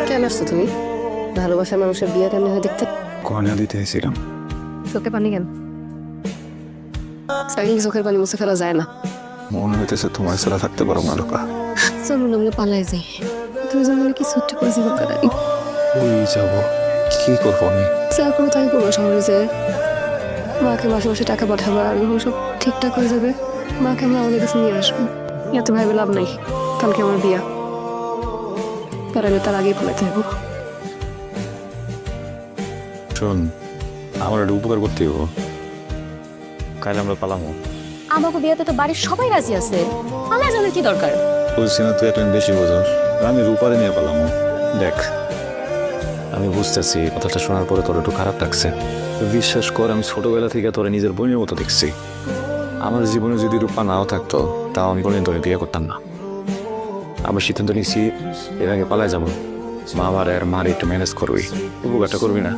কেন আসছো তুমি? ভালোবাসার মানুষের বিয়ে কেমন হয় দেখতে? কয়না দিতে এসেছিলাম। চোখে পানি কেন? সাইকেল চোখের পানি মুছে ফেলা যায় না। মনে হইতেছে তোমার ছাড়া থাকতে পারো না লোকা। চলুন আমরা পালাই যাই। তুমি যেন কিছু একটা করে জীবন কাটাই। ওই যাবো, কি করবো আমি? যা করো তাই করবো শহরে যে মাকে মাসে মাসে টাকা পাঠাবো আর যখন সব ঠিকঠাক হয়ে যাবে মাকে আমরা আমাদের কাছে নিয়ে আসবো। এত ভাইবে লাভ নাই, কালকে আমার বিয়া, তার আগেই পালাতে হবো। শোন, আমার একটা উপকার করতে হবো। কাল আমরা পালামো। আমাকে বিয়েতে তো বাড়ির সবাই রাজি আছে, পালা যাবে কি দরকার? বলছি না তুই একটা বেশি বোঝাস। আমি রূপারে নিয়ে পালামো। দেখ, আমি বুঝতেছি কথাটা শোনার পরে তোর একটু খারাপ লাগছে। বিশ্বাস কর, আমি ছোটবেলা থেকে তোরা নিজের বোনের মতো দেখছি। আমার জীবনে যদি রূপা নাও থাকতো তাও আমি কোনোদিন তোরে বিয়ে করতাম না। আমার সিদ্ধান্ত নিচ্ছি এর আগে পালায় যাবো। মা আমার আর মার একটু ম্যানেজ করবি, উপকারটা করবি না?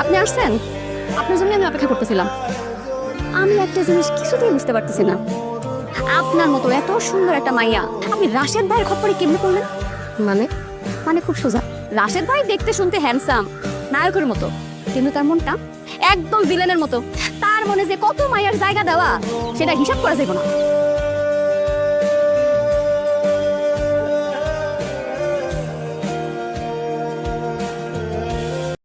আপনি আসছেন, আপনার জন্য আমি অপেক্ষা করতেছিলাম। আমি একটা জিনিস কিছুতেই বুঝতে পারতেছি না, আপনার মতো এত সুন্দর একটা মাইয়া আপনি রাশেদ ভাইয়ের খপ্পরে কেমনে করলেন? মানে মানে খুব সোজা, রাশেদ ভাই দেখতে শুনতে হ্যান্ডসাম, নায়কের মতো, কিন্তু তার মনটা একদম ভিলেনের মতো। তার মনে যে কত মাইয়ার জায়গা দেওয়া সেটা হিসাব করা যাবে না।